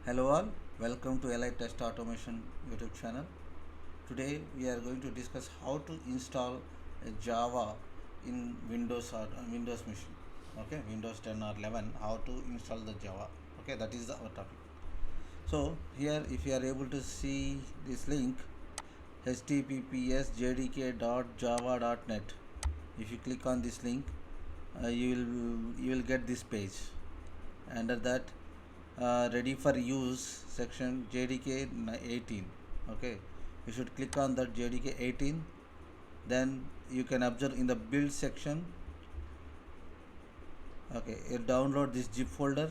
Hello all, welcome to LI Test Automation YouTube channel. Today we are going to discuss how to install Java in Windows or Windows machine. Okay, Windows 10 or 11, how to install the Java. Okay, that is our topic. So here, if you are able to see this link, https jdk.java.net. If you click on this link, you will get this page. Under that, ready for use section JDK 18. Okay, you should click on that JDK 18. Then you can observe in the build section. Okay, you download this zip folder.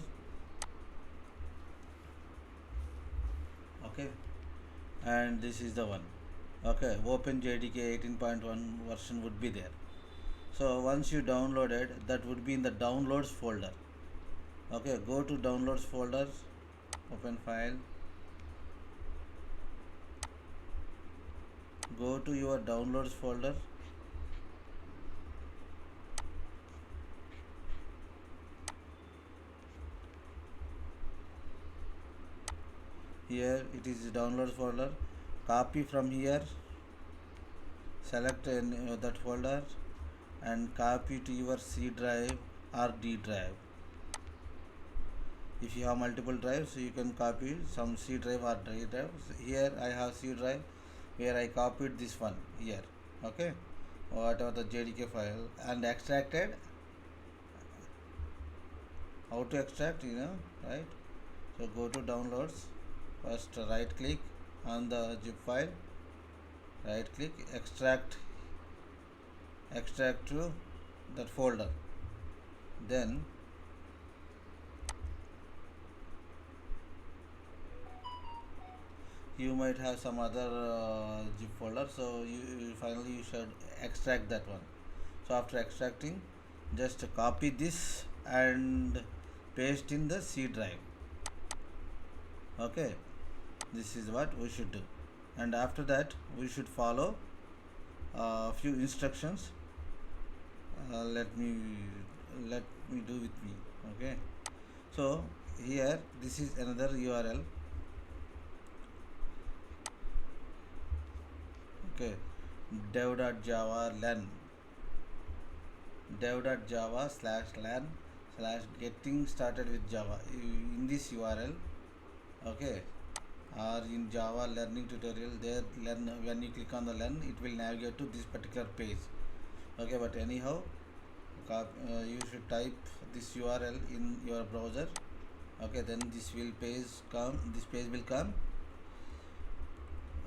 Okay, and this is the one. Okay, open JDK 18.1 version would be there. So once you downloaded, that would be in the downloads folder. Okay, go to downloads folder, open file, go to your downloads folder. Here it is downloads folder. Copy from here, select that folder and copy to your C drive or D drive. If you have multiple drives, so you can copy some C drive or D drive. Here I have C drive where I copied this one here. Okay, whatever the JDK file and extracted. How to extract, right? So go to downloads. First right click on the zip file, right click, extract to that folder. Then you might have some other zip folder, so finally you should extract that one. So after extracting, just copy this and paste in the C drive. Okay, this is what we should do, and after that we should follow a few instructions. Let me do with me. Okay, so here this is another URL. Okay, dev.java learn dev.java/learn/getting started with Java. In this URL, okay, or in Java learning tutorial, there learn, when you click on the learn, it will navigate to this particular page. Okay, but anyhow, you should type this URL in your browser. Okay, then this page will come.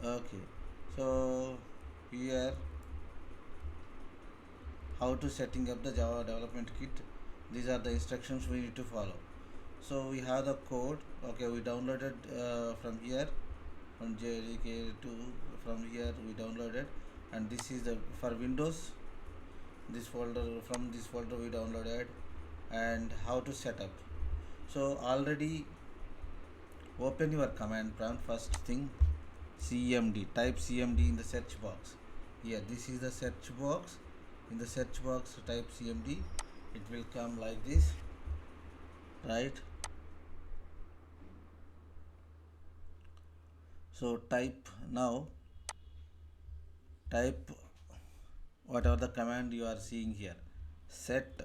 Okay, so here how to setting up the Java development kit. These are the instructions we need to follow. So we have the code. Okay, we downloaded from here, from JDK to, from here we downloaded, and this is the for Windows. This folder, from this folder we downloaded, and how to set up. So already open your command prompt. First thing, CMD. Type CMD in the search box. Here, this is the search box. In the search box, type CMD. It will come like this, right? So type now. Type whatever the command you are seeing here. Set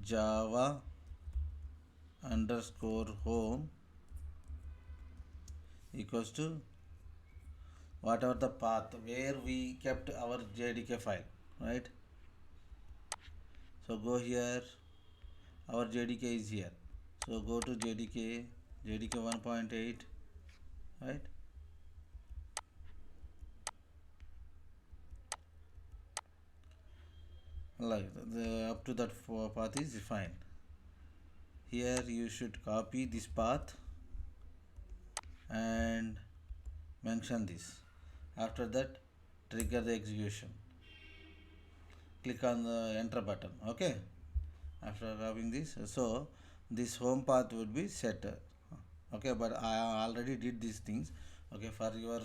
Java underscore home equals to whatever the path where we kept our JDK file, right? So go here, our JDK is here. So go to JDK 1.8, right? Like the up to that path is fine. Here you should copy this path and mention this. After that, trigger the execution. Click on the enter button. Okay, after copying this, so this home path would be set. Okay, but I already did these things. Okay, for your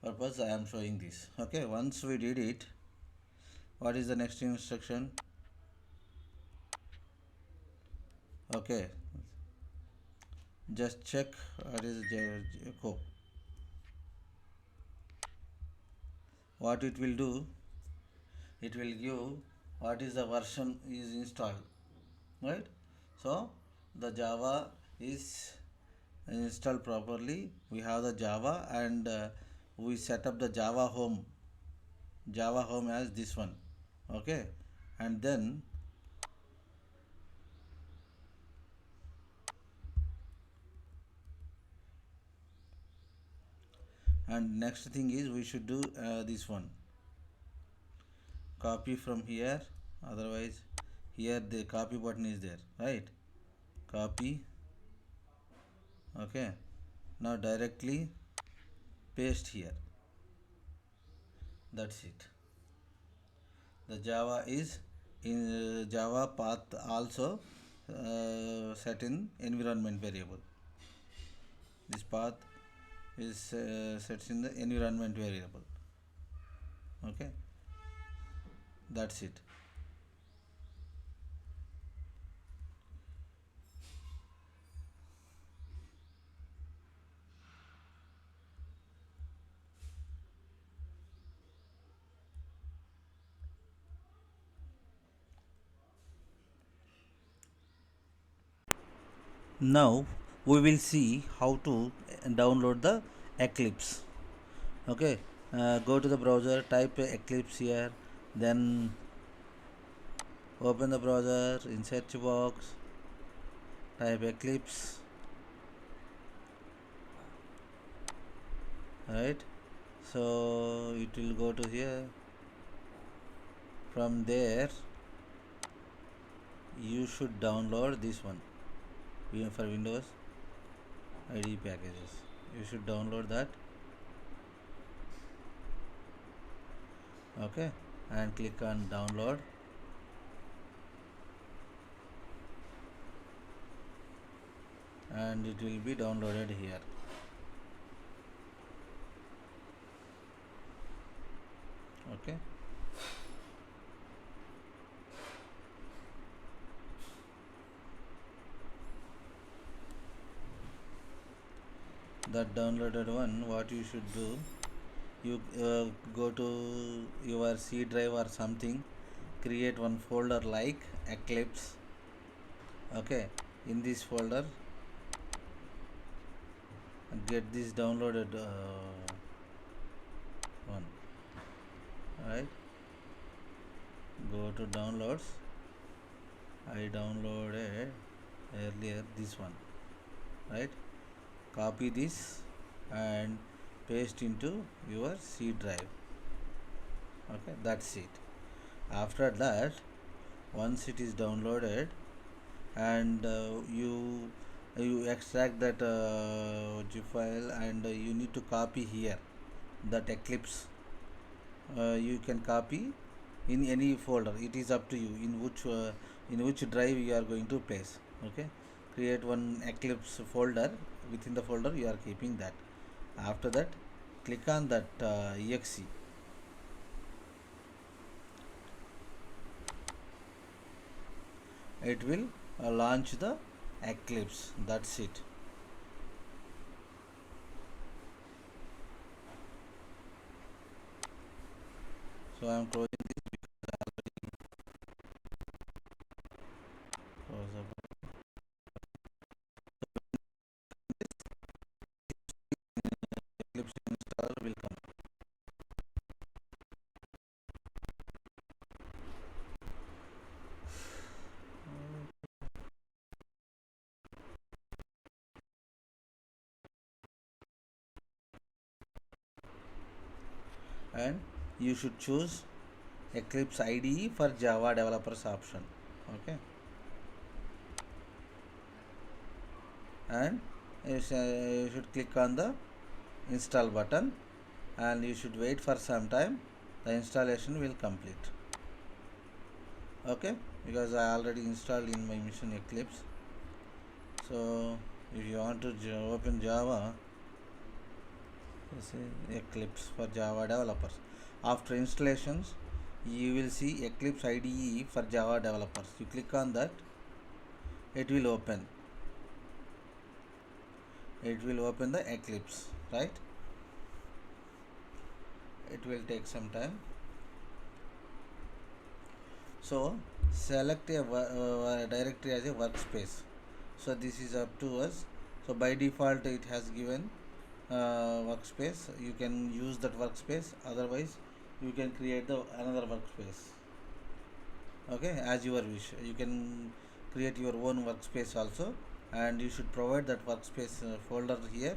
purpose I am showing this. Okay, once we did it, what is the next instruction? Okay, Just check what is echo. What it will do, it will give what is the version is installed, right? So the Java is installed properly. We have the Java, and we set up the Java home as this one, okay. And then and next thing is we should do this one, copy from here. Otherwise here the copy button is there, right? Copy, okay. Now directly paste here. That's it. The Java is in Java path also set in environment variable. This path is set in the environment variable, okay. That's it. Now we will see how to download the Eclipse, okay. Go to the browser, type Eclipse here, then open the browser, in search box type Eclipse, right? So it will go to here. From there you should download this one. For Windows IDE packages, you should download that, okay. And click on download, and it will be downloaded here, okay. That downloaded one, what you should do, you go to your C drive or something, create one folder like Eclipse, okay. In this folder get this downloaded one, right? Go to downloads. I downloaded earlier this one, right? Copy this and paste into your C drive, okay. That's it. After that, once it is downloaded, and you extract that zip file, and you need to copy here that Eclipse. You can copy in any folder. It is up to you in which drive you are going to place, okay. Create one Eclipse folder. Within the folder you are keeping that. After that, click on that exe. It will launch the Eclipse. That's it. So I am closing this because I already closed up. Eclipse install will come, and you should choose Eclipse IDE for Java developers option, okay. And you should click on the install button, and you should wait for some time. The installation will complete, okay, because I already installed in my machine Eclipse. So if you want to open Java, this is Eclipse for Java developers. After installations, you will see Eclipse IDE for Java developers. You click on that, it will open. it will open the Eclipse, right? It will take some time. So select a directory as a workspace. So this is up to us. So by default it has given workspace. You can use that workspace, otherwise you can create the another workspace. Okay, as your wish, you can create your own workspace also, and you should provide that workspace folder here,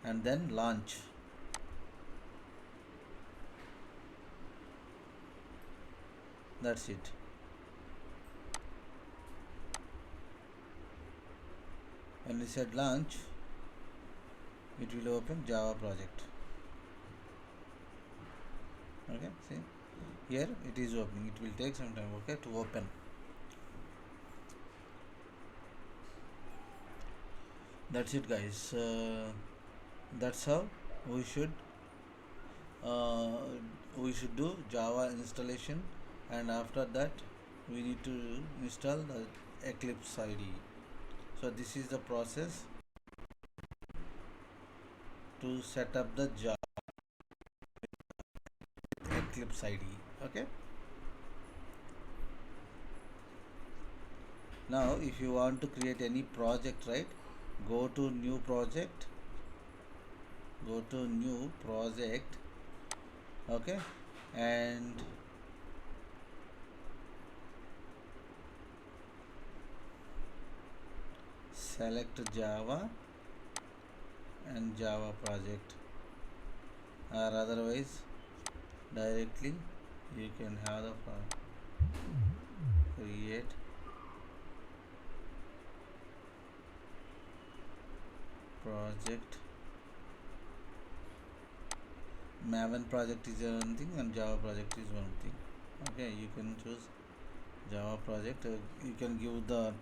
and then launch. That's it. When we said launch, it will open Java project. Okay, see, here it is opening. It will take some time, okay, to open. That's it, guys. That's how we should uh, we should do Java installation, and after that we need to install the Eclipse IDE. So this is the process to set up the Java Eclipse IDE. Okay. Now if you want to create any project, right, go to new project, okay, and select Java and Java project, or otherwise directly you can have the create project. Maven project is one thing and Java project is one thing. Okay, you can choose Java project. You can give the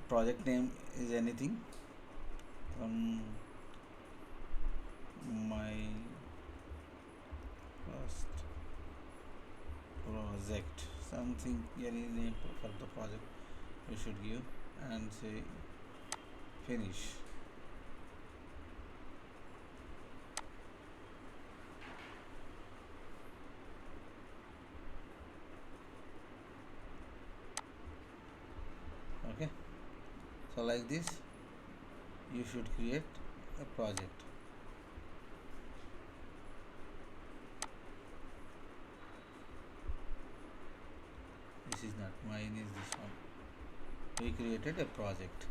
project name is anything from my first project, something, any name for the project you should give, and say finish. Okay, so like this you should create a project. This is not mine, is this one. We created a project.